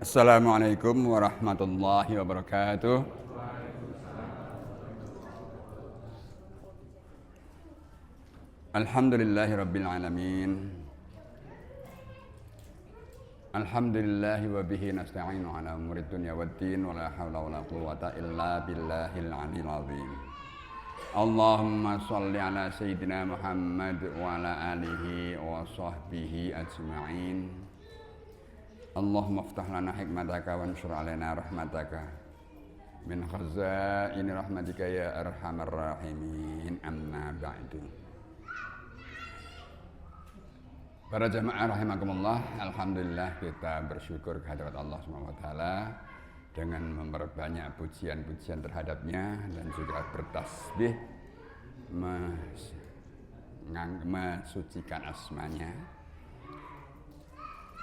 Assalamualaikum warahmatullahi wabarakatuh. Alhamdulillahi rabbil alamin. Alhamdulillahi wa bihi nasta'inu ala umurid dunya waddin wa la hawla wa la quwwata illa billahil aliyil azim. Allahumma shalli ala sayyidina Muhammad wa ala alihi wa sahbihi ajma'in. Allahumma aftah lana hikmataka wa anshur alaina rahmataka min khazaini rahmatika ya arhamar rahimin, amma ba'du. Para jamaah rahimakumullah, alhamdulillah kita bersyukur kehadirat Allah SWT dengan memperbanyak pujian-pujian terhadapnya dan juga bertasbih mensucikan asmanya.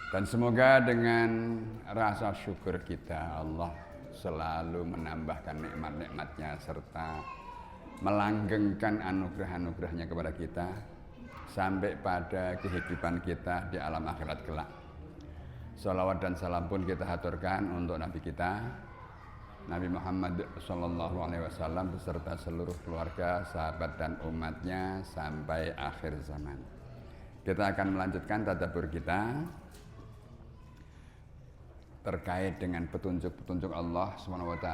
Dan semoga dengan rasa syukur kita Allah selalu menambahkan nikmat-nikmatnya serta melanggengkan anugerah-anugerahnya kepada kita sampai pada kehidupan kita di alam akhirat kelak. Salawat dan salam pun kita haturkan untuk Nabi kita Nabi Muhammad SAW beserta seluruh keluarga, sahabat dan umatnya sampai akhir zaman. Kita akan melanjutkan tadabbur kita terkait dengan petunjuk-petunjuk Allah SWT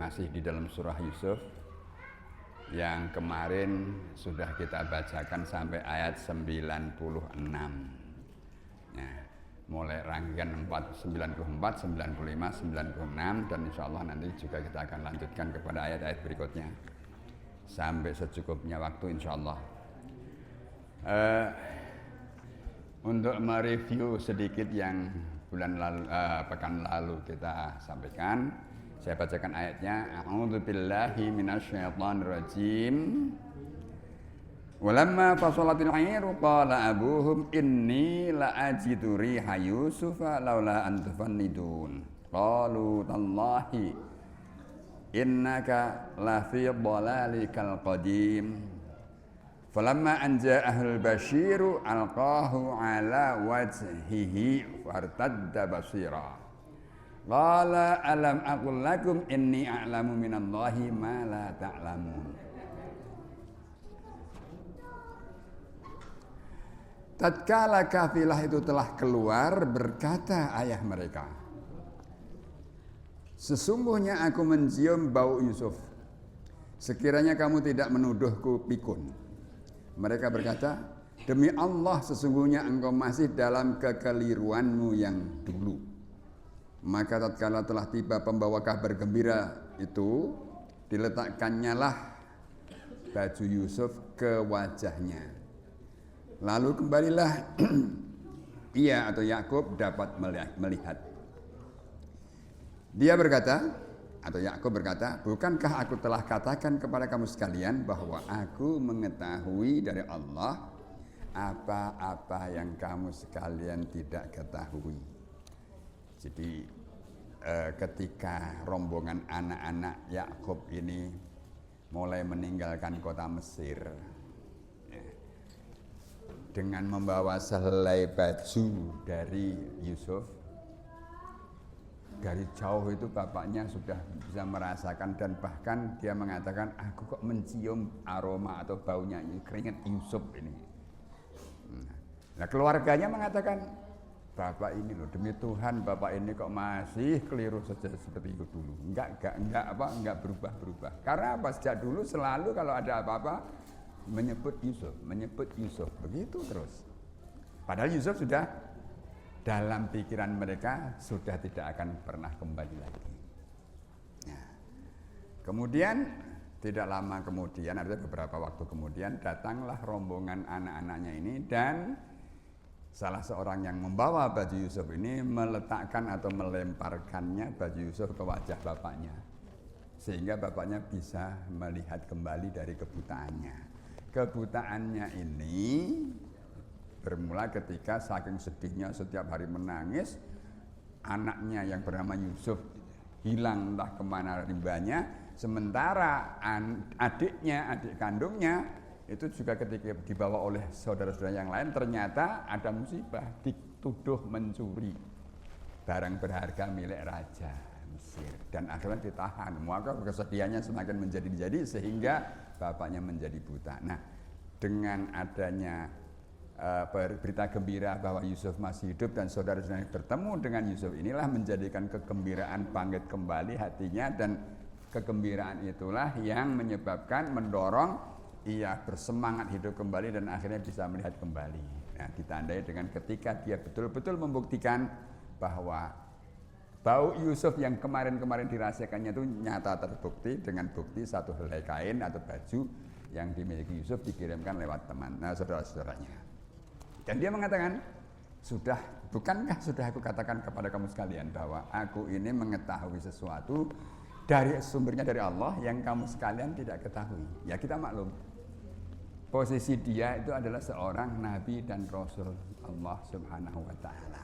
masih di dalam surah Yusuf yang kemarin sudah kita bacakan sampai ayat 96 ya, mulai rangkaian 94, 95, 96 dan insya Allah nanti juga kita akan lanjutkan kepada ayat-ayat berikutnya sampai secukupnya waktu insya Allah. Untuk mereview sedikit yang pekan lalu kita sampaikan, saya bacakan ayatnya. A'udzubillahi minasyaitonirrajim. Walamma fasalatil 'airu qala abuhum inni la'ajidu riha yusufa laula an tufannidun. Qalu tallahi innaka lafi dhalalikal qadim. Falamma an ja'ahul basyiru alqahu ala wajhihi fartadda basira. Qala alam aqul lakum inni a'lamu minallahi ma la ta'lamun. Tatkala kafilah itu telah keluar, berkata ayah mereka, sesungguhnya aku mencium bau Yusuf. Sekiranya kamu tidak menuduhku pikun. Mereka berkata, demi Allah sesungguhnya engkau masih dalam kekeliruanmu yang dulu. Maka tatkala telah tiba pembawa kabar gembira itu, diletakkannya lah baju Yusuf ke wajahnya. Lalu kembalilah ia atau Yakub dapat melihat. Dia berkata, atau Yakub berkata, bukankah aku telah katakan kepada kamu sekalian bahwa aku mengetahui dari Allah apa-apa yang kamu sekalian tidak ketahui. Jadi ketika rombongan anak-anak Yakub ini mulai meninggalkan kota Mesir dengan membawa sehelai baju dari Yusuf, dari jauh itu bapaknya sudah bisa merasakan dan bahkan dia mengatakan, aku kok mencium aroma atau baunya ini keringat Yusuf ini. Nah, keluarganya mengatakan, bapak ini loh, demi Tuhan bapak ini kok masih keliru saja seperti itu dulu. Enggak berubah-berubah. Karena apa? Sejak dulu selalu kalau ada apa-apa menyebut Yusuf, begitu terus. Padahal Yusuf sudah dalam pikiran mereka sudah tidak akan pernah kembali lagi. Nah, kemudian tidak lama kemudian, artinya beberapa waktu kemudian, datanglah rombongan anak-anaknya ini dan salah seorang yang membawa baju Yusuf ini meletakkan atau melemparkannya baju Yusuf ke wajah bapaknya. Sehingga bapaknya bisa melihat kembali dari kebutaannya. Kebutaannya ini bermula ketika saking sedihnya setiap hari menangis, anaknya yang bernama Yusuf hilang entah kemana rimbanya, sementara adik kandungnya itu juga ketika dibawa oleh saudara-saudara yang lain ternyata ada musibah, dituduh mencuri. barang berharga milik raja Mesir, dan akhirnya ditahan. Maka kesedihannya semakin menjadi-jadi sehingga bapaknya menjadi buta. Nah, dengan adanya berita gembira bahwa Yusuf masih hidup dan saudara-saudaranya bertemu dengan Yusuf, inilah menjadikan kegembiraan bangkit kembali hatinya, dan kegembiraan itulah yang menyebabkan mendorong ia bersemangat hidup kembali dan akhirnya bisa melihat kembali. Nah, ditandai dengan ketika dia betul-betul membuktikan bahwa bau Yusuf yang kemarin-kemarin dirahasiakannya itu nyata terbukti dengan bukti satu helai kain atau baju yang dimiliki Yusuf dikirimkan lewat teman, saudara-saudaranya. Dan dia mengatakan, bukankah sudah aku katakan kepada kamu sekalian bahwa aku ini mengetahui sesuatu dari sumbernya dari Allah yang kamu sekalian tidak ketahui. Ya, kita maklum, posisi dia itu adalah seorang nabi dan rasul Allah Subhanahu wa ta'ala.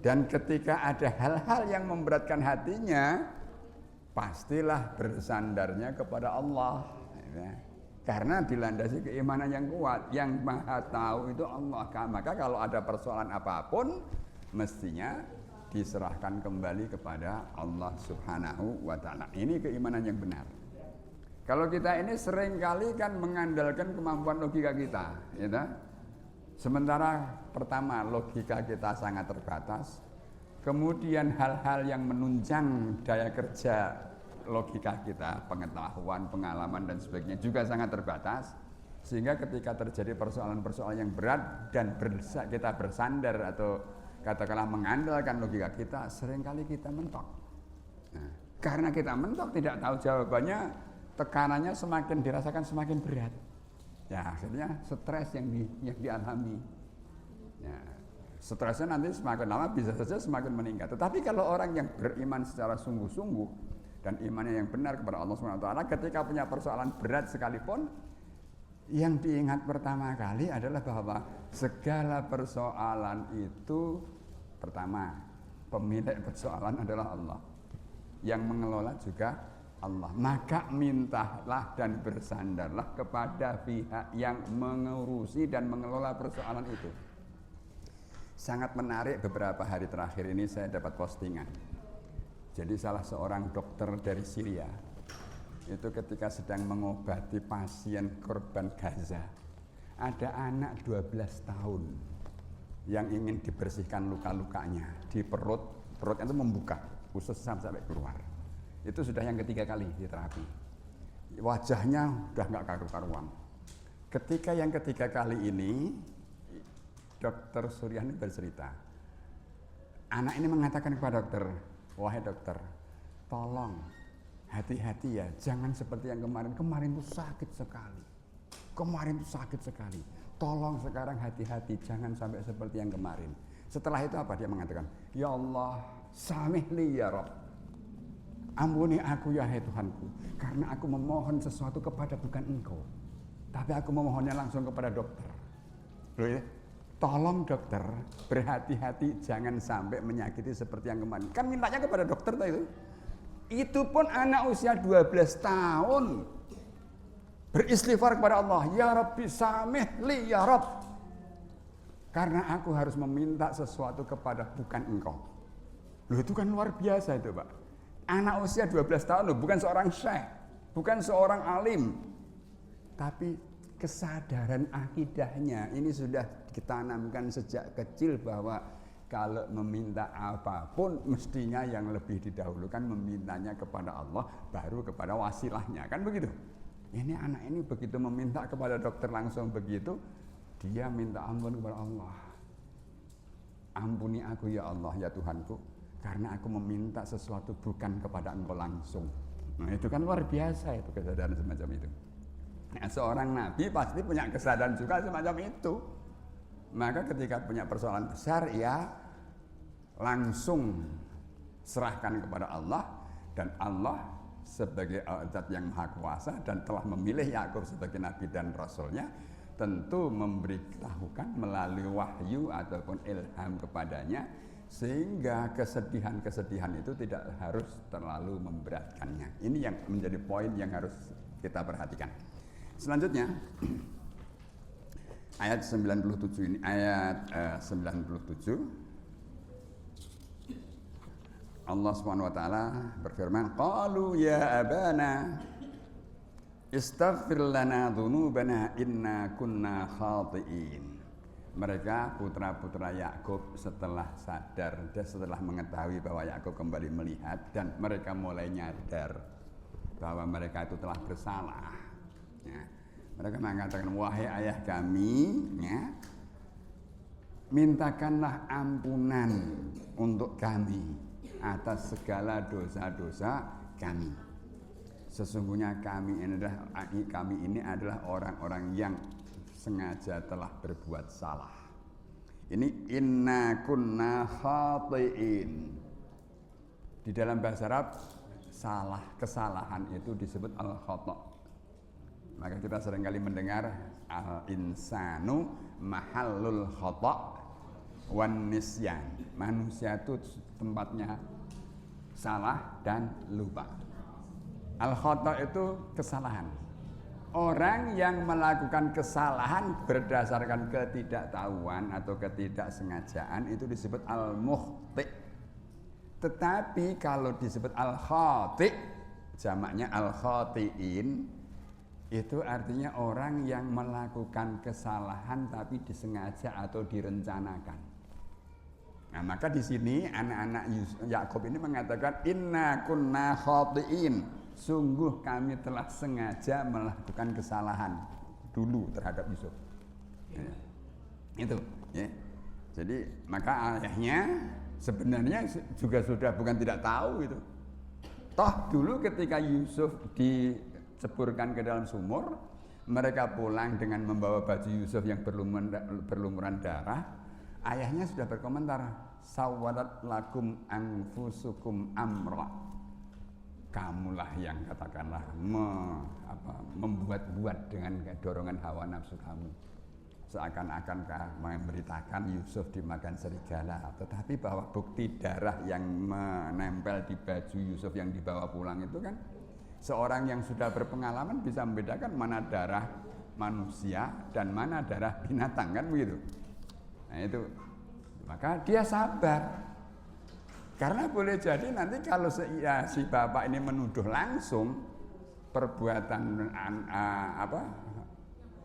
Dan ketika ada hal-hal yang memberatkan hatinya, pastilah bersandarnya kepada Allah. Karena dilandasi keimanan yang kuat, yang maha tahu itu Allah. Maka kalau ada persoalan apapun, mestinya diserahkan kembali kepada Allah Subhanahu wa ta'ala. Ini keimanan yang benar. Kalau kita ini seringkali kan mengandalkan kemampuan logika kita, ya. Sementara pertama logika kita sangat terbatas, kemudian hal-hal yang menunjang daya kerja logika kita, pengetahuan, pengalaman dan sebagainya juga sangat terbatas, sehingga ketika terjadi persoalan-persoalan yang berat dan kita bersandar atau katakanlah mengandalkan logika kita, seringkali kita mentok. Nah, karena kita mentok tidak tahu jawabannya, tekanannya semakin dirasakan semakin berat. Ya, akhirnya stres yang dialami. Ya, stresnya nanti semakin lama bisa saja semakin meningkat. Tetapi kalau orang yang beriman secara sungguh-sungguh dan imannya yang benar kepada Allah SWT, ketika punya persoalan berat sekalipun, yang diingat pertama kali adalah bahwa segala persoalan itu, pertama, pemilik persoalan adalah Allah, yang mengelola juga Allah. Maka mintalah dan bersandarlah kepada pihak yang mengurusi dan mengelola persoalan itu. Sangat menarik, beberapa hari terakhir ini saya dapat postingan. Jadi salah seorang dokter dari Syria itu ketika sedang mengobati pasien korban Gaza, ada anak 12 tahun yang ingin dibersihkan luka-lukanya di perutnya itu membuka, usus sampai keluar. Itu sudah yang ketiga kali diterapi. Wajahnya udah nggak karu-karuan. Ketika yang ketiga kali ini, Dokter Suryani bercerita, anak ini mengatakan kepada dokter, wahai dokter, tolong hati-hati ya, jangan seperti yang kemarin itu sakit sekali. Tolong sekarang hati-hati, jangan sampai seperti yang kemarin. Setelah itu apa dia mengatakan? Ya Allah, samihli ya Rabb, ampuni aku ya hai Tuhanku, karena aku memohon sesuatu kepada bukan engkau, tapi aku memohonnya langsung kepada dokter. Loh ya? Tolong dokter, berhati-hati jangan sampai menyakiti seperti yang kemarin. Kan mintanya kepada dokter itu. Itu pun anak usia 12 tahun beristighfar kepada Allah, ya Rabbi samih li ya Rabb, karena aku harus meminta sesuatu kepada bukan engkau. Loh, itu kan luar biasa itu, Pak. Anak usia 12 tahun loh, bukan seorang syekh, bukan seorang alim, tapi kesadaran akidahnya ini sudah ditanamkan sejak kecil bahwa kalau meminta apapun mestinya yang lebih didahulukan memintanya kepada Allah baru kepada wasilahnya, kan begitu. Ini anak ini begitu meminta kepada dokter langsung begitu, dia minta ampun kepada Allah. Ampuni aku ya Allah ya Tuhanku, karena aku meminta sesuatu bukan kepada engkau langsung. Nah, itu kan luar biasa itu kesadaran semacam itu. Nah, seorang nabi pasti punya kesadaran juga semacam itu. Maka ketika punya persoalan besar, ya langsung serahkan kepada Allah, dan Allah sebagai zat yang maha kuasa dan telah memilih Yakub sebagai nabi dan rasulnya, tentu memberitahukan melalui wahyu ataupun ilham kepadanya, sehingga kesedihan-kesedihan itu tidak harus terlalu memberatkannya. Ini yang menjadi poin yang harus kita perhatikan. Selanjutnya ayat 97 ini, ayat 97 Allah Subhanahu wa taala berfirman, qalu ya abana istaghfir lana dzunubana inna kunna khati'in. Mereka putra-putra Yakub setelah sadar dan setelah mengetahui bahwa Yakub kembali melihat dan mereka mulai nyadar bahwa mereka itu telah bersalah. Ya. Mereka mengatakan, wahai ayah kami, ya, mintakanlah ampunan untuk kami atas segala dosa-dosa kami. Sesungguhnya kami ini adalah orang-orang yang sengaja telah berbuat salah. Ini inna kunna khati'in. Di dalam bahasa Arab kesalahan itu disebut al-khata'. Maka kita seringkali mendengar al-insanu mahallul khata' wan nisyan. Manusia itu tempatnya salah dan lupa. Al-khata' itu kesalahan. Orang yang melakukan kesalahan berdasarkan ketidaktahuan atau ketidaksengajaan itu disebut al-mukhti'. Tetapi kalau disebut al-khati', jamaknya al-khati'in, itu artinya orang yang melakukan kesalahan tapi disengaja atau direncanakan. Nah, maka di sini anak-anak Yakub ini mengatakan inna kunna khati'in. Sungguh kami telah sengaja melakukan kesalahan dulu terhadap Yusuf. Ya. Itu, ya. Jadi maka ayahnya sebenarnya juga sudah bukan tidak tahu itu. Toh dulu ketika Yusuf diceburkan ke dalam sumur, mereka pulang dengan membawa baju Yusuf yang berlumuran darah. Ayahnya sudah berkomentar, sawalat lakum anfusukum amra. Kamulah yang katakanlah membuat-buat dengan dorongan hawa nafsu kamu. Seakan-akan memberitakan Yusuf dimakan serigala, tetapi bahwa bukti darah yang menempel di baju Yusuf yang dibawa pulang itu kan, seorang yang sudah berpengalaman bisa membedakan mana darah manusia dan mana darah binatang, kan begitu. Nah itu, maka dia sabar. Karena boleh jadi nanti kalau si bapak ini menuduh langsung perbuatan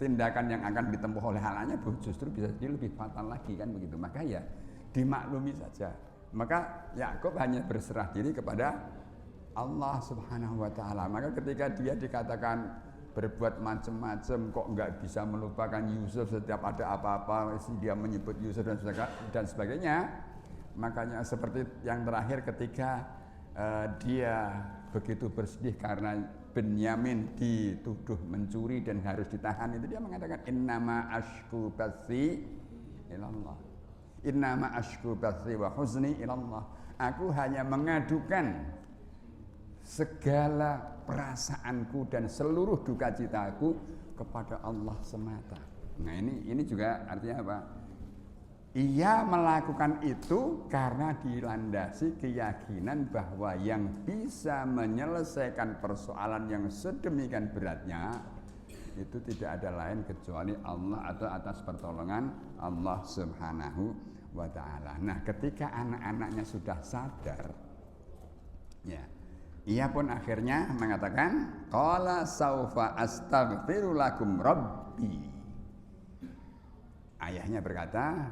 tindakan yang akan ditempuh oleh anaknya justru bisa jadi lebih fatal lagi, kan begitu. Maka ya dimaklumi saja. Maka Yakub hanya berserah diri kepada Allah Subhanahu wa taala. Maka ketika dia dikatakan berbuat macam-macam kok enggak bisa melupakan Yusuf, setiap ada apa-apa dia menyebut Yusuf dan sebagainya. Makanya seperti yang terakhir ketika dia begitu bersedih karena Benyamin dituduh mencuri dan harus ditahan, itu dia mengatakan innama ashku bathi ilallah. Innama ashku bathi wa huzni ilallah. Aku hanya mengadukan segala perasaanku dan seluruh duka citaku kepada Allah semata. Nah ini juga artinya apa? Ia melakukan itu karena dilandasi keyakinan bahwa yang bisa menyelesaikan persoalan yang sedemikian beratnya itu tidak ada lain kecuali Allah atau atas pertolongan Allah Subhanahu wa ta'ala. Nah, ketika anak-anaknya sudah sadar, ya, ia pun akhirnya mengatakan, qala saufa astaghfiru lakum rabbi. Ayahnya berkata,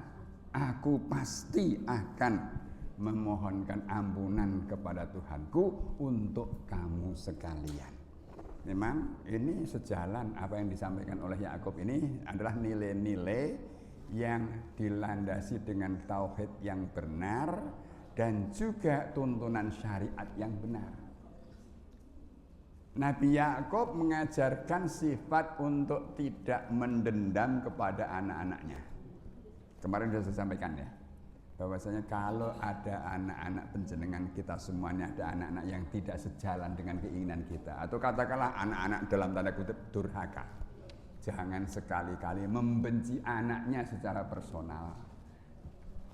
aku pasti akan memohonkan ampunan kepada Tuhanku untuk kamu sekalian. Memang ini sejalan apa yang disampaikan oleh Yakub ini adalah nilai-nilai yang dilandasi dengan tauhid yang benar dan juga tuntunan syariat yang benar. Nabi Yakub mengajarkan sifat untuk tidak mendendam kepada anak-anaknya. Kemarin sudah saya sampaikan ya, bahwasanya kalau ada anak-anak penjenengan kita semuanya, ada anak-anak yang tidak sejalan dengan keinginan kita, atau katakanlah anak-anak dalam tanda kutip durhaka, jangan sekali-kali membenci anaknya secara personal.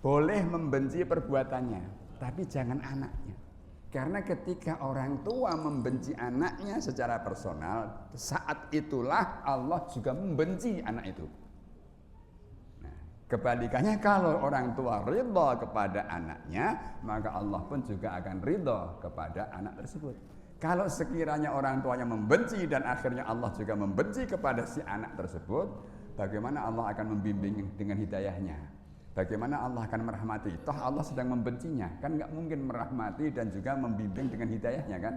Boleh membenci perbuatannya, tapi jangan anaknya. Karena ketika orang tua membenci anaknya secara personal, saat itulah Allah juga membenci anak itu. Kebalikannya kalau orang tua ridho kepada anaknya, maka Allah pun juga akan ridho kepada anak tersebut. Kalau sekiranya orang tuanya membenci dan akhirnya Allah juga membenci kepada si anak tersebut, bagaimana Allah akan membimbing dengan hidayahnya? Bagaimana Allah akan merahmati? Toh Allah sedang membencinya, kan nggak mungkin merahmati dan juga membimbing dengan hidayahnya kan?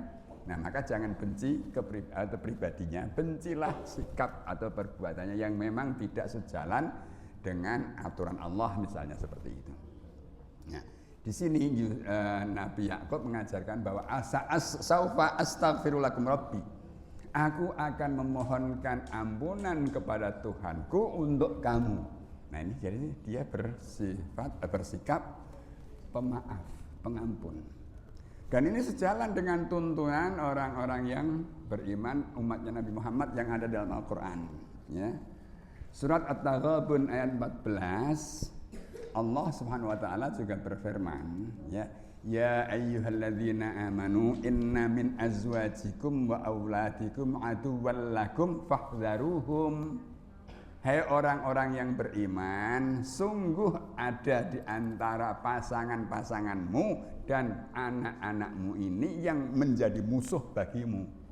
Nah, maka jangan benci atau pribadinya, bencilah sikap atau perbuatannya yang memang tidak sejalan dengan aturan Allah, misalnya seperti itu. Nah, di sini Nabi Yakub mengajarkan bahwa saufa astaghfirulakum rabbi. Aku akan memohonkan ampunan kepada Tuhanku untuk kamu. Nah, ini jadi dia bersikap pemaaf, pengampun. Dan ini sejalan dengan tuntunan orang-orang yang beriman umatnya Nabi Muhammad yang ada dalam Al-Quran. Ya. Surat At-Taghabun ayat 14, Allah Subhanahu wa taala juga berfirman, ya ayyuhalladzina amanu inna min azwajikum wa auladikum aduwwan lakum fahdharuhum. Hai orang-orang yang beriman, sungguh ada di antara pasangan-pasanganmu dan anak-anakmu ini yang menjadi musuh bagimu.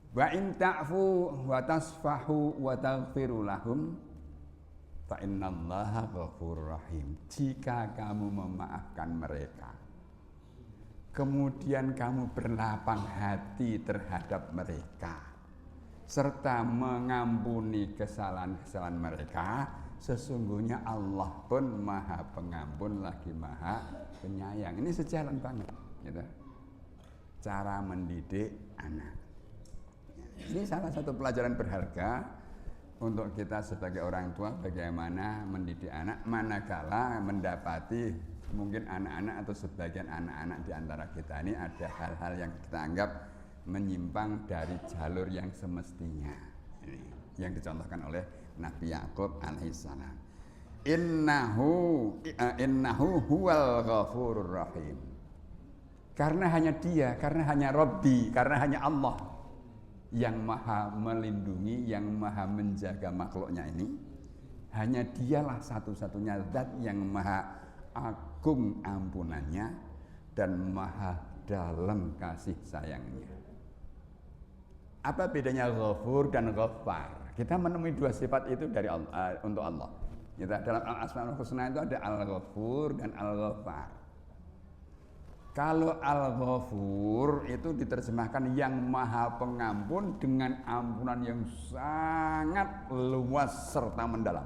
Wa in ta'fu wa tasfahu wa taghfiru lahum fa innallaha ghafurur rahim. Jika kamu memaafkan mereka, kemudian kamu berlapang hati terhadap mereka, serta mengampuni kesalahan-kesalahan mereka, sesungguhnya Allah pun Maha Pengampun lagi Maha Penyayang. Ini sejalan banget, gitu. Cara mendidik anak. Ini salah satu pelajaran berharga untuk kita sebagai orang tua, bagaimana mendidik anak manakala mendapati mungkin anak-anak atau sebagian anak-anak di antara kita ini ada hal-hal yang kita anggap menyimpang dari jalur yang semestinya. Ini yang dicontohkan oleh Nabi Yakub alaihissalam. Innahu huwal ghafurur rahim. Karena hanya Dia, karena hanya Rabbi, karena hanya Allah yang maha melindungi, yang maha menjaga makhluknya ini, hanya Dialah satu-satunya zat yang maha agung ampunannya dan maha dalam kasih sayangnya. Apa bedanya Ghafur dan Ghaffar? Kita menemui dua sifat itu dari Allah, untuk Allah. Kita dalam Al-Asmaul Husna itu ada Al-Ghafur dan Al-Ghaffar. Kalau Al-Ghafur itu diterjemahkan yang maha pengampun dengan ampunan yang sangat luas serta mendalam.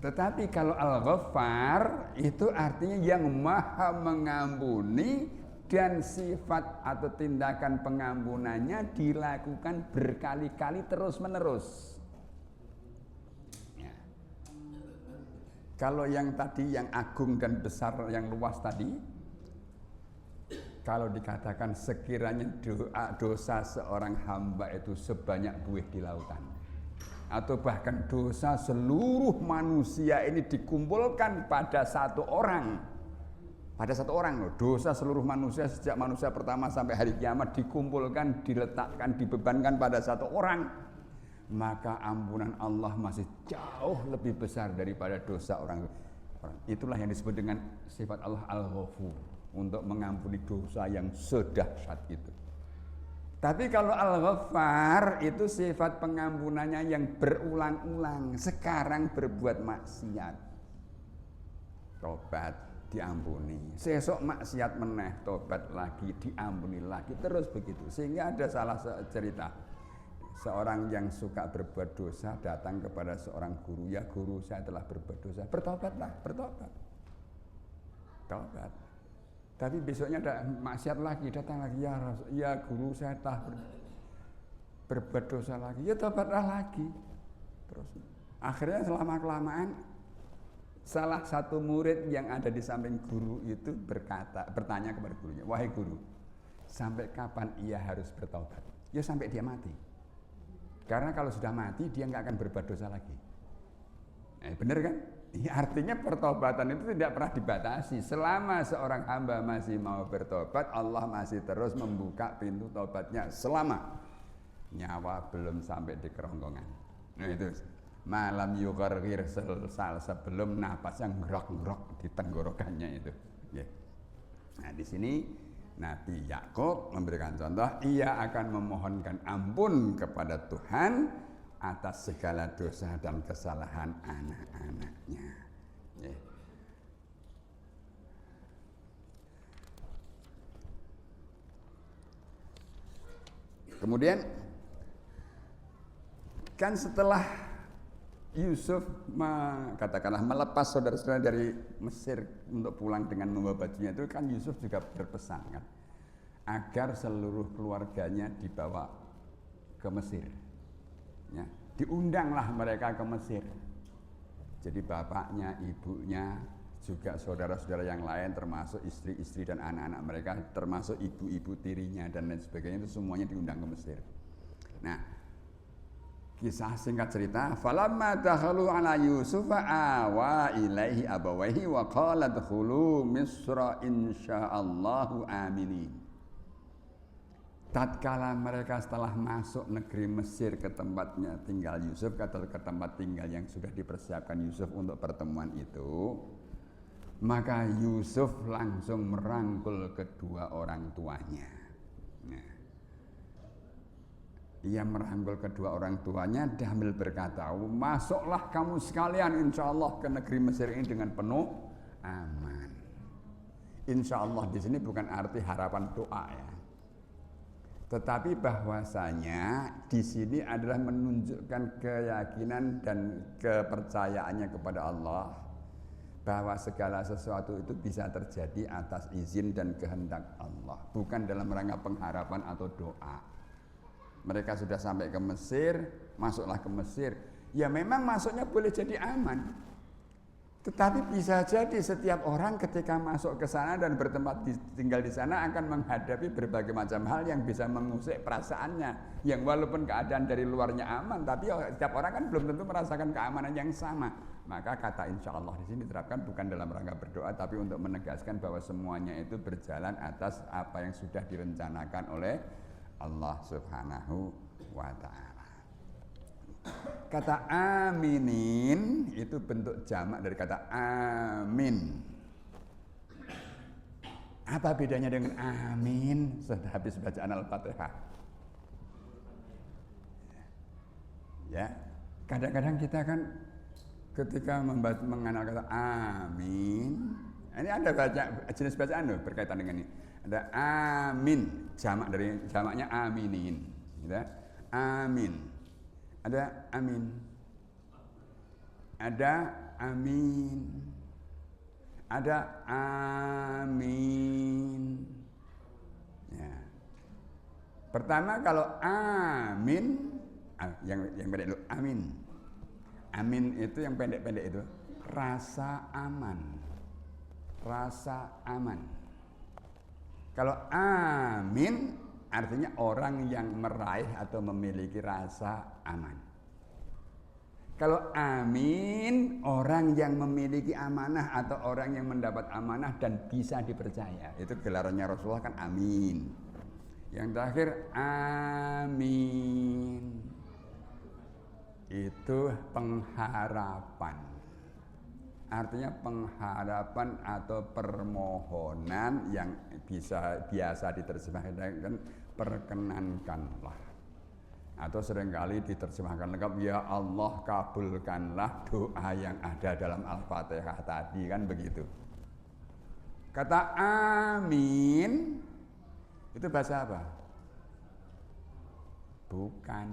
Tetapi kalau Al-Ghaffar itu artinya yang maha mengampuni dan sifat atau tindakan pengampunannya dilakukan berkali-kali terus-menerus. Kalau yang tadi yang agung dan besar yang luas tadi, kalau dikatakan sekiranya dosa seorang hamba itu sebanyak buih di lautan, atau bahkan dosa seluruh manusia ini dikumpulkan pada satu orang, loh, dosa seluruh manusia sejak manusia pertama sampai hari kiamat dikumpulkan, diletakkan, dibebankan pada satu orang, maka ampunan Allah masih jauh lebih besar daripada dosa orang. Itulah yang disebut dengan sifat Allah Al-Ghafur, untuk mengampuni dosa yang sedahsyat itu. Tapi kalau Al-Ghaffar itu sifat pengampunannya yang berulang-ulang. Sekarang berbuat maksiat, tobat, diampuni. Sesok maksiat meneh, tobat lagi, diampuni lagi, terus begitu. Sehingga ada salah cerita, seorang yang suka berbuat dosa datang kepada seorang guru, ya guru saya telah berbuat dosa, bertobatlah, tobat. Tapi besoknya ada maksiat lagi, datang lagi, ya guru saya telah berbuat dosa lagi, ya tobatlah lagi. Terus akhirnya selama kelamaan salah satu murid yang ada di samping guru itu bertanya kepada gurunya, wahai guru, sampai kapan ia harus bertobat? Ya sampai dia mati. Karena kalau sudah mati dia nggak akan berbuat dosa lagi. Benar kan? Ya, artinya pertobatan itu tidak pernah dibatasi. Selama seorang hamba masih mau bertobat, Allah masih terus membuka pintu tobatnya selama nyawa belum sampai di kerongkongan. Nah itu malam yugharghir selsal, sebelum napas yang grok-grok di tenggorokannya itu. Ya. Nah di sini Nabi Yakub memberikan contoh, ia akan memohonkan ampun kepada Tuhan atas segala dosa dan kesalahan anak-anaknya. Ya. Kemudian kan setelah Yusuf katakanlah melepas saudara-saudara dari Mesir untuk pulang dengan membawa bajunya, itu kan Yusuf juga berpesan kan agar seluruh keluarganya dibawa ke Mesir. Ya, diundanglah mereka ke Mesir. Jadi bapaknya, ibunya, juga saudara-saudara yang lain, termasuk istri-istri dan anak-anak mereka, termasuk ibu-ibu tirinya dan lain sebagainya, itu semuanya diundang ke Mesir. Nah, kisah singkat cerita, falamma dakhalu ala Yusuf awa ilaihi abawaihi wa qala dkhulu Misra insyaallahu aminin. Tatkala mereka setelah masuk negeri Mesir ke tempatnya tinggal Yusuf, atau ke tempat tinggal yang sudah dipersiapkan Yusuf untuk pertemuan itu, maka Yusuf langsung merangkul kedua orang tuanya. Nah, ia merangkul kedua orang tuanya sambil berkata, masuklah kamu sekalian insya Allah ke negeri Mesir ini dengan penuh aman. Insya Allah di sini bukan arti harapan doa ya, tetapi bahwasanya di sini adalah menunjukkan keyakinan dan kepercayaannya kepada Allah, bahwa segala sesuatu itu bisa terjadi atas izin dan kehendak Allah, bukan dalam rangka pengharapan atau doa. Mereka sudah sampai ke Mesir, masuklah ke Mesir. Ya memang masuknya boleh jadi aman, tetapi bisa jadi setiap orang ketika masuk ke sana dan bertempat tinggal di sana akan menghadapi berbagai macam hal yang bisa mengusik perasaannya, yang walaupun keadaan dari luarnya aman, tapi setiap orang kan belum tentu merasakan keamanan yang sama. Maka kata insya Allah di sini diterapkan bukan dalam rangka berdoa, tapi untuk menegaskan bahwa semuanya itu berjalan atas apa yang sudah direncanakan oleh Allah Subhanahu wa ta'ala. Kata aminin itu bentuk jamak dari kata amin. Apa bedanya dengan amin setelah habis bacaan Al-Fatihah? Ya, kadang-kadang kita kan ketika mengenal kata amin, ini ada jenis bacaan loh berkaitan dengan ini. Ada amin, jamaknya aminin, gitu. Amin. Ada amin. Ada amin. Ada amin. Ya. Pertama kalau amin, yang pendek dulu, amin. Amin itu yang pendek-pendek itu rasa aman. Rasa aman. Kalau amin artinya orang yang meraih atau memiliki rasa aman. Kalau amin orang yang memiliki amanah atau orang yang mendapat amanah dan bisa dipercaya. Itu gelarannya Rasulullah kan amin. Yang terakhir amin. Itu pengharapan. Artinya pengharapan atau permohonan yang biasa diterjemahkan perkenankanlah, atau seringkali diterjemahkan lengkap ya Allah kabulkanlah doa yang ada dalam Al-Fatihah tadi, kan begitu. Kata amin itu bahasa apa? Bukan.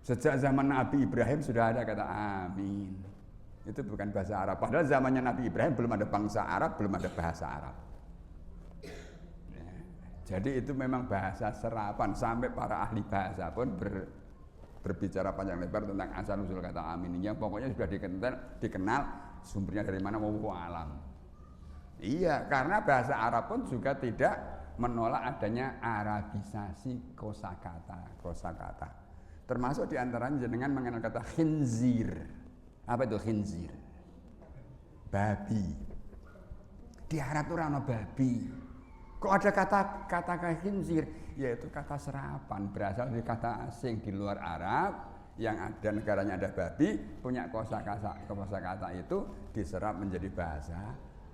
Sejak zaman Nabi Ibrahim sudah ada kata amin. Itu bukan bahasa Arab. Padahal zamannya Nabi Ibrahim belum ada bangsa Arab, belum ada bahasa Arab. Ya, jadi itu memang bahasa serapan. Sampai para ahli bahasa pun berbicara panjang lebar tentang asal usul kata amin. Yang pokoknya sudah dikenal sumbernya dari mana, wallahu alam. Iya, karena bahasa Arab pun juga tidak menolak adanya arabisasi kosakata. Termasuk diantaranya dengan mengenal kata khinzir. Apa itu khinzir? Babi. Di Arab itu rano babi. Kok ada kata khinzir? Yaitu kata serapan, berasal dari kata asing di luar Arab yang ada negaranya ada babi, punya kosakata itu diserap menjadi bahasa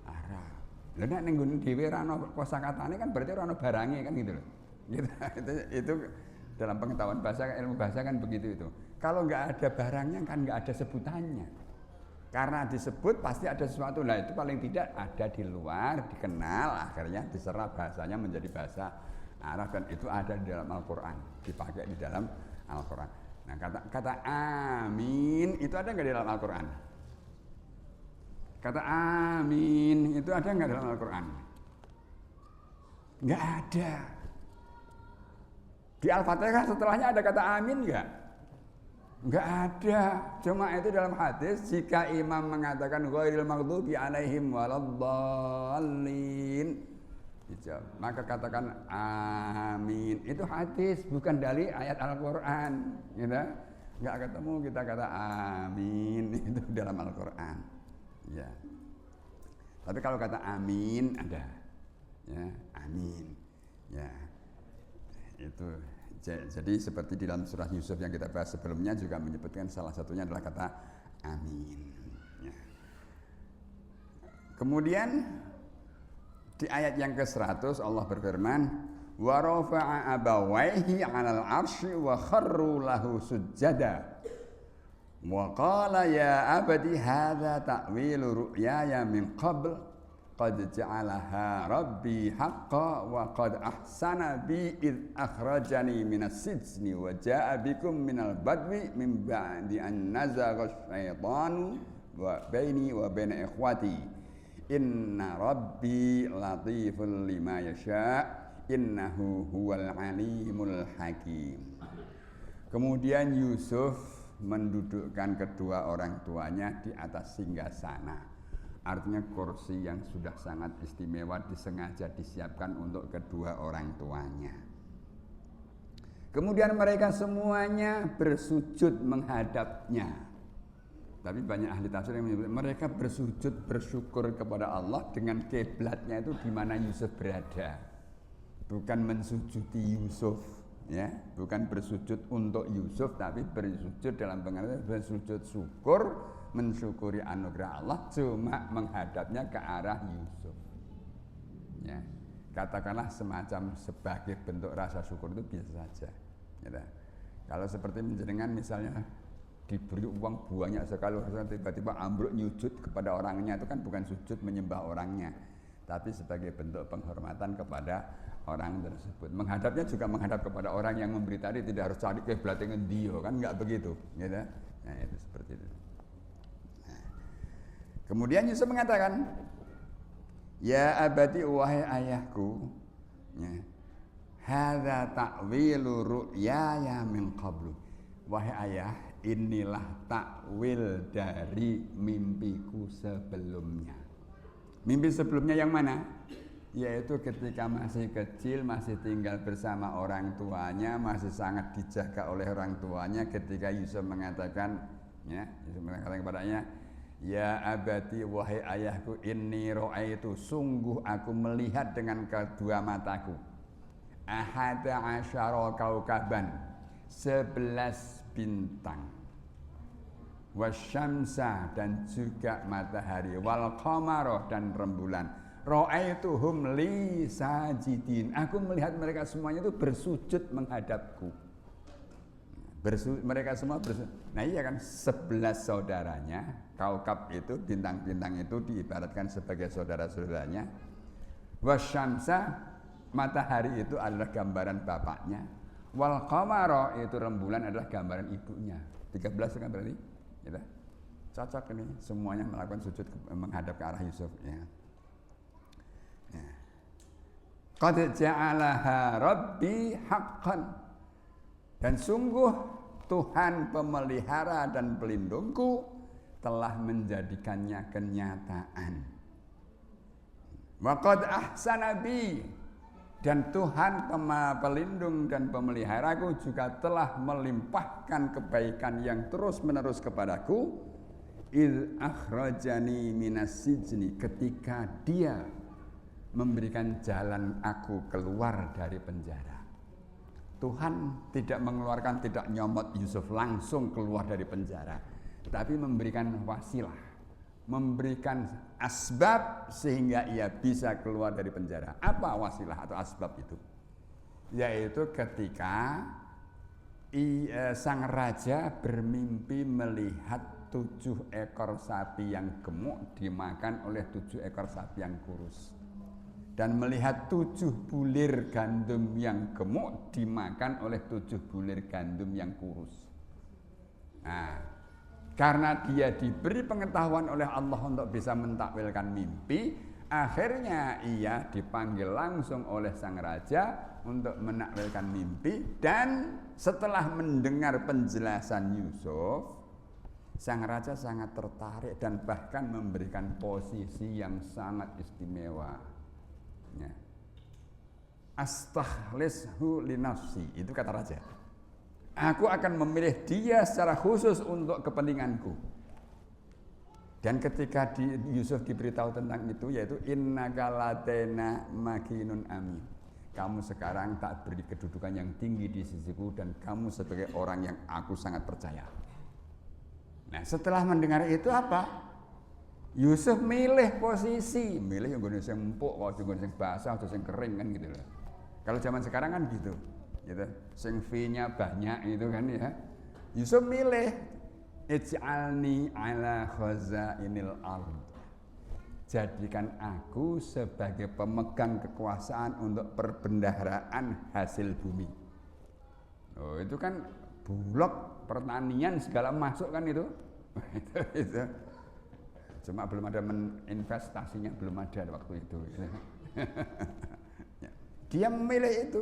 Arab. Lha nek ning nggon dhewe ora ana kosakatane kan berarti ora ana barange kan gitu loh. Gitu. Itu dalam pengetahuan bahasa, ilmu bahasa kan begitu itu. Kalau nggak ada barangnya kan nggak ada sebutannya. Karena disebut pasti ada sesuatu. Nah itu paling tidak ada di luar, dikenal, akhirnya diserap bahasanya menjadi bahasa Arab dan itu ada di dalam Al-Quran, dipakai di dalam Al-Quran. Nah kata amin itu ada nggak di dalam Al-Quran? Kata amin itu ada nggak dalam Al-Quran? Nggak ada. Di Al-Fatihah setelahnya ada kata amin nggak? Nggak ada. Cuma itu dalam hadis jika imam mengatakan ghairil maghdubi alaihim waladdallin, maka katakan amin. Itu hadis bukan dari ayat Al-Qur'an, gitu. Nggak ketemu kita kata amin itu dalam Al-Qur'an. Ya. Tapi kalau kata amin ada. Ya, amin. Ya. Itu jadi seperti di dalam surah Yusuf yang kita bahas sebelumnya juga menyebutkan salah satunya adalah kata amin. Ya. Kemudian di ayat yang ke-100 Allah berfirman, wa rafa'a abawaihi 'alal 'arsy wa kharru lahu sujada. Wa qala ya abadi hadza ta'wilu ru'yaya min qabl qad ja'alaha rabbi haqqan wa qad ahsana bi id akhrajani minas sijni wa ja'a bikum minal badwi min ba'di an nazagha asyaitanu wa baini wa baina ikhwati inna rabbi latiful lima yasha innahu huwal alimul hakim. Kemudian Yusuf mendudukkan kedua orang tuanya di atas singgasana. Artinya kursi yang sudah sangat istimewa disengaja disiapkan untuk kedua orang tuanya. Kemudian mereka semuanya bersujud menghadapnya. Tapi banyak ahli tafsir yang menyebut mereka bersujud bersyukur kepada Allah dengan kiblatnya itu di mana Yusuf berada. Bukan mensujudi Yusuf, ya, bukan bersujud untuk Yusuf, tapi bersujud dalam pengertian bersujud syukur, mensyukuri anugerah Allah, cuma menghadapnya ke arah Yusuf. Ya, katakanlah semacam sebagai bentuk rasa syukur itu biasa saja. Ya, kalau seperti menjenengan misalnya diberi uang banyak sekali, tiba-tiba ambruk nyujud kepada orangnya, itu kan bukan sujud menyembah orangnya, tapi sebagai bentuk penghormatan kepada orang tersebut. Menghadapnya juga menghadap kepada orang yang memberi tadi, tidak harus cari kiblat yang dia, kan nggak begitu, gitu. Nah itu seperti itu. Kemudian Yusuf mengatakan, ya abadi wahai ayahku, ya, hadza ta'wilu ru'yaya min qablu. Wahai ayah, inilah takwil dari mimpiku sebelumnya. Mimpi sebelumnya yang mana? Yaitu ketika masih kecil, masih tinggal bersama orang tuanya, masih sangat dijaga oleh orang tuanya. Ketika Yusuf mengatakan, ya, Yusuf mengatakan kepadanya, ya abadi wahai ayahku, inni ra'aitu, sungguh aku melihat dengan kedua mataku, ahada asyara kaukaban, 11 bintang, wasyamsa dan juga matahari, wal qamara dan rembulan, ra'aituhum li sajidin, aku melihat mereka semuanya itu bersujud menghadapku. Mereka semua bersujud. Nah iya kan, 11 saudaranya, kaukab itu, bintang-bintang itu diibaratkan sebagai saudara-saudaranya. Wasyamsa, matahari itu adalah gambaran bapaknya. Wal qamara, itu rembulan adalah gambaran ibunya. 13 kan berarti, gitu. Cocok ini, semuanya melakukan sujud menghadap ke arah Yusuf. Ya. Qad ja'alaha rabbi haqqan, dan sungguh Tuhan pemelihara dan pelindungku telah menjadikannya kenyataan. Wa qad ahsana bi, dan Tuhan pelindung dan pemeliharaku juga telah melimpahkan kebaikan yang terus-menerus kepadaku. Id akhrajani minas sijni, ketika dia memberikan jalan aku keluar dari penjara. Tuhan tidak mengeluarkan, tidak nyomot Yusuf langsung keluar dari penjara, tapi memberikan wasilah, memberikan asbab sehingga ia bisa keluar dari penjara. Apa wasilah atau asbab itu? Yaitu ketika sang raja bermimpi melihat 7 ekor sapi yang gemuk dimakan oleh 7 ekor sapi yang kurus, dan melihat 7 bulir gandum yang gemuk dimakan oleh 7 bulir gandum yang kurus. Nah, karena dia diberi pengetahuan oleh Allah untuk bisa mentakwilkan mimpi, akhirnya ia dipanggil langsung oleh sang raja untuk menakwilkan mimpi. Dan setelah mendengar penjelasan Yusuf, sang raja sangat tertarik dan bahkan memberikan posisi yang sangat istimewa. Ya. Astakhlishu li nafsi, itu kata raja. Aku akan memilih dia secara khusus untuk kepentinganku. Dan ketika Yusuf diberitahu tentang itu, yaitu innaka latena makinun amin. Kamu sekarang tak beri kedudukan yang tinggi di sisiku dan kamu sebagai orang yang aku sangat percaya. Nah, setelah mendengar itu apa? Yusuf milih posisi, milih yang gue sing empuk, kalau gue sing basah, atau sing kering kan gitu loh. Kalau zaman sekarang kan gitu. Sing V-nya banyak gitu kan ya. Yusuf milih ij'alni ala khazainil ardh. Jadikan aku sebagai pemegang kekuasaan untuk perbendaharaan hasil bumi. Oh, itu kan bulog pertanian segala masuk kan itu. itu. Cuma belum ada investasinya, belum ada waktu itu. Dia memilih itu.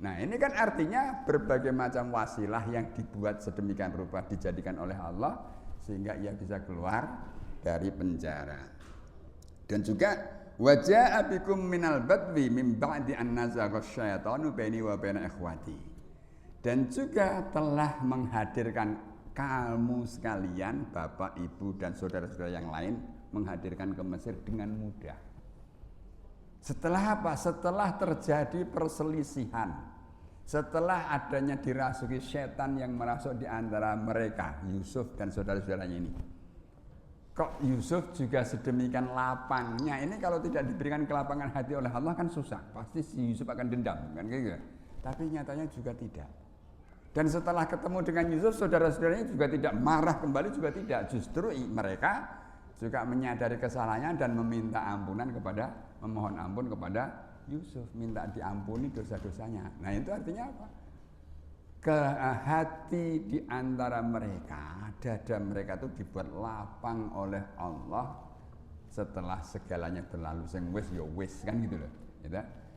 Nah, ini kan artinya berbagai macam wasilah yang dibuat sedemikian rupa dijadikan oleh Allah sehingga ia bisa keluar dari penjara. Dan juga waja'a bikum minal badwi min ba'di an nazagha syaitanu baini wa baina ikhwati. Dan juga telah menghadirkan kamu sekalian, bapak, ibu, dan saudara-saudara yang lain, menghadirkan ke Mesir dengan mudah. Setelah apa? Setelah terjadi perselisihan, setelah adanya dirasuki setan yang merasuk di antara mereka, Yusuf dan saudara-saudaranya ini. Kok Yusuf juga sedemikian lapangnya? Ini kalau tidak diberikan kelapangan hati oleh Allah kan susah. Pasti si Yusuf akan dendam, kan gitu. Tapi nyatanya juga tidak. Dan setelah ketemu dengan Yusuf, saudara-saudaranya juga tidak marah kembali, juga tidak. Justru mereka juga menyadari kesalahannya dan meminta ampunan memohon ampun kepada Yusuf, minta diampuni dosa-dosanya. Nah, itu artinya apa? Hati di antara mereka, dada mereka itu dibuat lapang oleh Allah setelah segalanya berlalu. Sing wis ya wis kan gitu loh.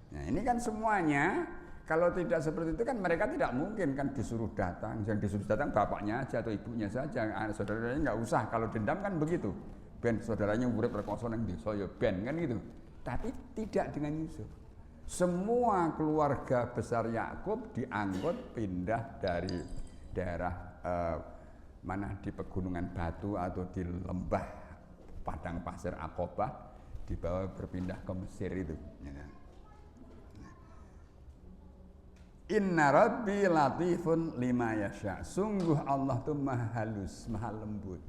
Nah, ini kan semuanya. Kalau tidak seperti itu kan mereka tidak mungkin kan disuruh datang. Yang disuruh datang bapaknya aja atau ibunya saja, saudaranya nggak usah. Kalau dendam kan begitu. Ben saudaranya urip rekoso nang desa ya ben kan gitu. Tapi tidak dengan Yusuf. Semua keluarga besar Yakub diangkut pindah dari daerah mana di pegunungan Batu atau di lembah padang pasir Aqobah, dibawa berpindah ke Mesir itu. Inna Rabbi latifun lima yasha. Sungguh Allah itu maha halus, maha lembut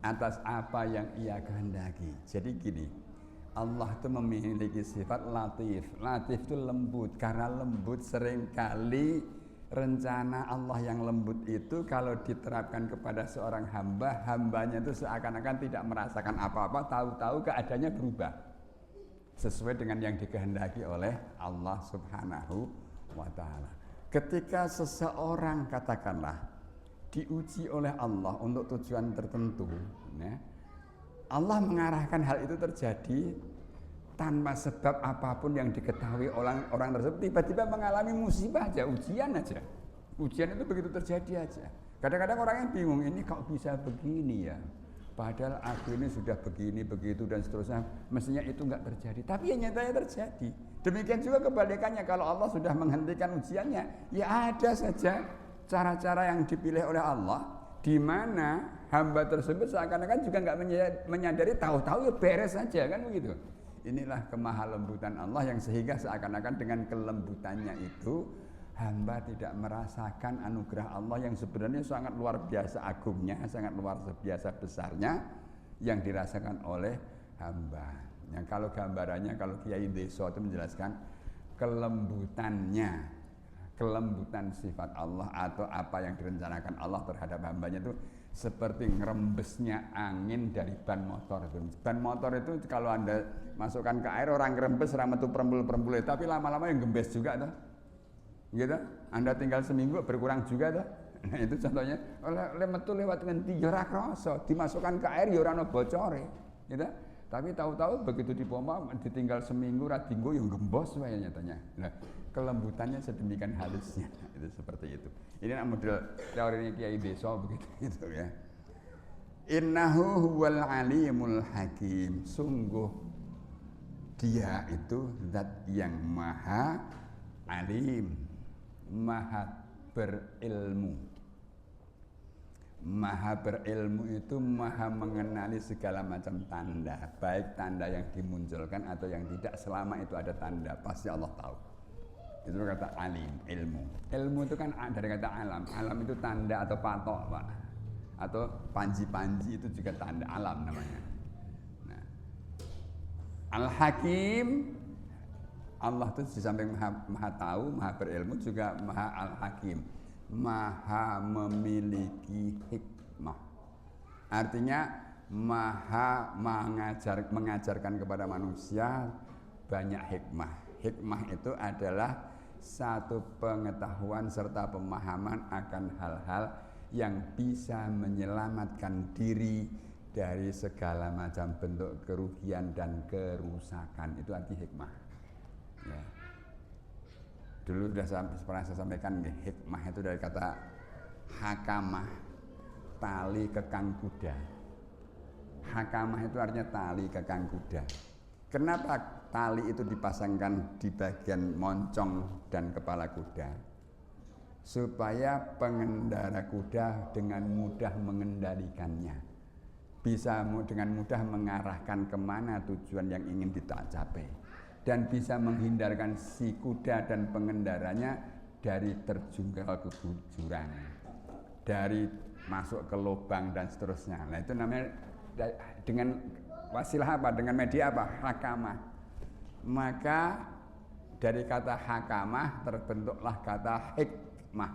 atas apa yang ia kehendaki. Jadi gini, Allah itu memiliki sifat latif. Latif itu lembut. Karena lembut seringkali rencana Allah yang lembut itu kalau diterapkan kepada seorang hamba, hambanya itu seakan-akan tidak merasakan apa-apa, tahu-tahu keadaannya berubah sesuai dengan yang dikehendaki oleh Allah Subhanahu wa ta'ala. Ketika seseorang katakanlah diuji oleh Allah untuk tujuan tertentu, ya, Allah mengarahkan hal itu terjadi tanpa sebab apapun yang diketahui orang tersebut, tiba-tiba mengalami musibah aja, ujian aja. Ujian itu begitu terjadi aja. Kadang-kadang orang yang bingung, ini kok bisa begini ya? Padahal aku ini sudah begini, begitu dan seterusnya, mestinya itu enggak terjadi. Tapi yang nyatanya terjadi. Demikian juga kebalikannya, kalau Allah sudah menghentikan ujiannya, ya ada saja cara-cara yang dipilih oleh Allah, di mana hamba tersebut seakan-akan juga enggak menyadari, tahu-tahu ya beres saja kan begitu. Inilah kemahalembutan Allah yang sehingga seakan-akan dengan kelembutannya itu hamba tidak merasakan anugerah Allah yang sebenarnya sangat luar biasa agungnya, sangat luar biasa besarnya yang dirasakan oleh hamba. Yang kalau gambarannya, kalau Kiai Deso itu menjelaskan kelembutan sifat Allah atau apa yang direncanakan Allah terhadap hambanya itu seperti ngerembesnya angin dari ban motor itu. Ban motor itu kalau Anda masukkan ke air, orang ngerembes rametu perembul-perembul, tapi lama-lama yang gembes juga tuh. Gitu. Anda tinggal seminggu berkurang juga tuh. Nah, itu contohnya oleh metu lewat ngendi ya ora krasa, dimasukkan ke air ya ora ono bocore, gitu. Tapi tahu-tahu begitu dipompa ditinggal seminggu ra dinggo ya gembos wae nyatanya. Nah, kelembutannya sedemikian halusnya. Itu seperti itu. Ini model teorinya Kiai Deso begitu gitu ya. Innahu huwal alimul hakim. Sungguh dia itu zat yang maha alim, maha berilmu. Maha berilmu itu maha mengenali segala macam tanda, baik tanda yang dimunculkan atau yang tidak, selama itu ada tanda pasti Allah tahu. Itu kata alim, ilmu. Ilmu itu kan dari kata alam. Alam itu tanda atau patok, Pak. Atau panji-panji itu juga tanda alam namanya. Nah, Al-Hakim, Allah itu di samping maha tahu, maha berilmu juga maha al-hakim, maha memiliki hikmah. Artinya maha mengajarkan kepada manusia banyak hikmah. Hikmah itu adalah satu pengetahuan serta pemahaman akan hal-hal yang bisa menyelamatkan diri dari segala macam bentuk kerugian dan kerusakan. Itu arti hikmah. Ya. Dulu sudah pernah saya sampaikan, hikmah itu dari kata hakamah, tali kekang kuda. Hakamah itu artinya tali kekang kuda. Kenapa tali itu dipasangkan di bagian moncong dan kepala kuda? Supaya pengendara kuda dengan mudah mengendalikannya, bisa dengan mudah mengarahkan kemana tujuan yang ingin dicapai, dan bisa menghindarkan si kuda dan pengendaranya dari terjungkal ke jurang, dari masuk ke lubang dan seterusnya. Nah, itu namanya dengan wasilah apa? Dengan media apa? Hakamah. Maka dari kata hakamah terbentuklah kata hikmah.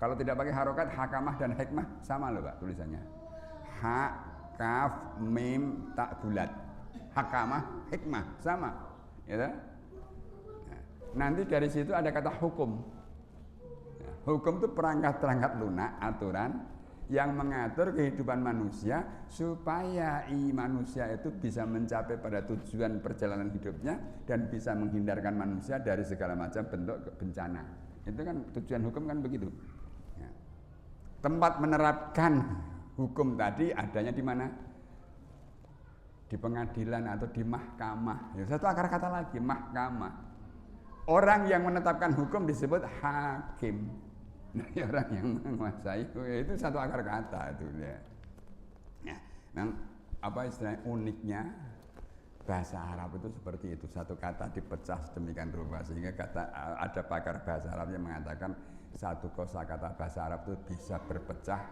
Kalau tidak pakai harokat, hakamah dan hikmah sama loh Pak tulisannya. Ha, kaf, mim, tak bulat. Hakamah, hikmah sama. Gitu? Nah, nanti dari situ ada kata hukum. Nah, hukum itu perangkat-perangkat lunak, aturan yang mengatur kehidupan manusia supaya manusia itu bisa mencapai pada tujuan perjalanan hidupnya dan bisa menghindarkan manusia dari segala macam bentuk bencana. Itu kan tujuan hukum kan begitu. Ya. Tempat menerapkan hukum tadi adanya di mana? Di pengadilan atau di mahkamah. Ya, satu akar kata lagi, mahkamah. Orang yang menetapkan hukum disebut hakim. Nah, orang yang menguasai itu satu akar kata itu ya. Ya, nah, apa istilahnya uniknya bahasa Arab itu seperti itu, satu kata dipecah sedemikian rupa sehingga ada pakar bahasa Arab yang mengatakan satu kosakata bahasa Arab itu bisa berpecah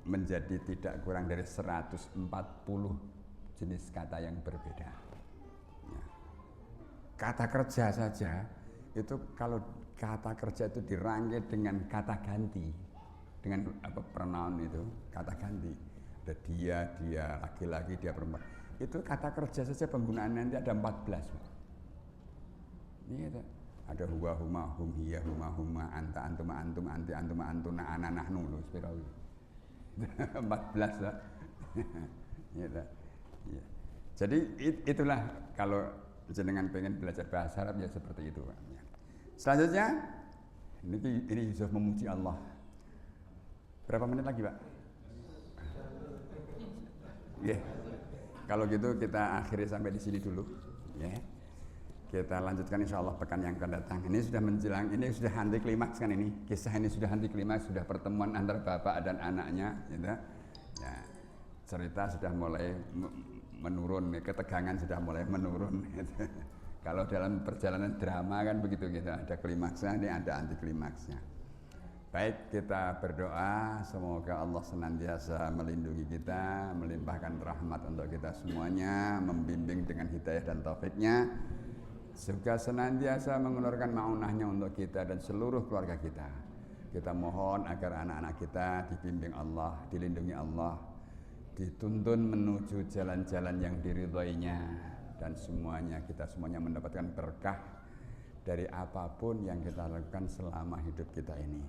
menjadi tidak kurang dari 140 jenis kata yang berbeda. Ya. Kata kerja saja itu kalau kata kerja itu dirangkai dengan kata ganti, dengan apa pronoun itu kata ganti. Ada dia, laki-laki, dia perempuan. Itu kata kerja saja penggunaannya nanti ada 14. Iya, ada huwa, huma, hum, hiya, huma, huma, anta, antuma, antum, anti, antuma, antuna, ana, nahnu, lho, sepirawi. 14 lah. Ya, ya. Jadi itulah kalau jenengan pengen belajar bahasa Arab ya seperti itu. Ya. Selanjutnya ini Yusuf memuji Allah. Berapa menit lagi, Pak? Ya. Kalau gitu kita akhiri sampai di sini dulu. Ya. Kita lanjutkan insya Allah pekan yang akan datang. Ini sudah menjelang, ini sudah anti klimaks kan ini. Kisah ini sudah anti klimaks, sudah pertemuan antara bapak dan anaknya, gitu. Ya, cerita sudah mulai menurun, ketegangan sudah mulai menurun. Kalau dalam perjalanan drama kan begitu, kita ada klimaksnya, ini ada anti klimaksnya. Baik, kita berdoa semoga Allah senantiasa melindungi kita, melimpahkan rahmat untuk kita semuanya, membimbing dengan hidayah dan taufiknya, juga senantiasa mengeluarkan ma'unahnya untuk kita dan seluruh keluarga kita. Kita mohon agar anak-anak kita dibimbing Allah, dilindungi Allah, dituntun menuju jalan-jalan yang diridhoinya, dan kita semuanya mendapatkan berkah dari apapun yang kita lakukan selama hidup kita ini.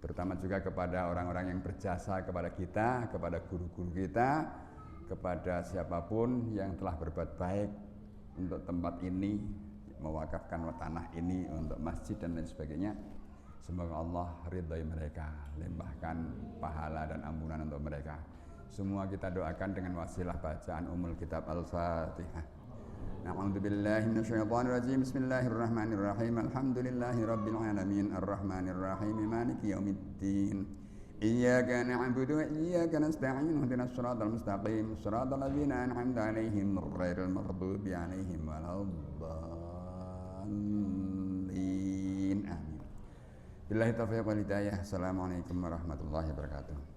Terutama juga kepada orang-orang yang berjasa kepada kita, kepada guru-guru kita, kepada siapapun yang telah berbuat baik untuk tempat ini, mewakafkan tanah ini untuk masjid dan lain sebagainya. Semoga Allah ridhai mereka, limpahkan pahala dan ampunan untuk mereka. Semua kita doakan dengan wasilah bacaan Ummul Kitab Al-Fatihah. A'udzu billahi minasyaitonir rajim. Bismillahirrahmanirrahim. Alhamdulillahi rabbil alamin arrahmanir rahim maliki yaumiddin. Iyyaka na'budu wa iyyaka nasta'in. Ihdinas siratal mustaqim. Shiratal ladzina an'amta 'alaihim ghairil maghdubi 'alaihim waladdallin. Amin. Billahi taufiq wal hidayah. Assalamualaikum warahmatullahi wabarakatuh.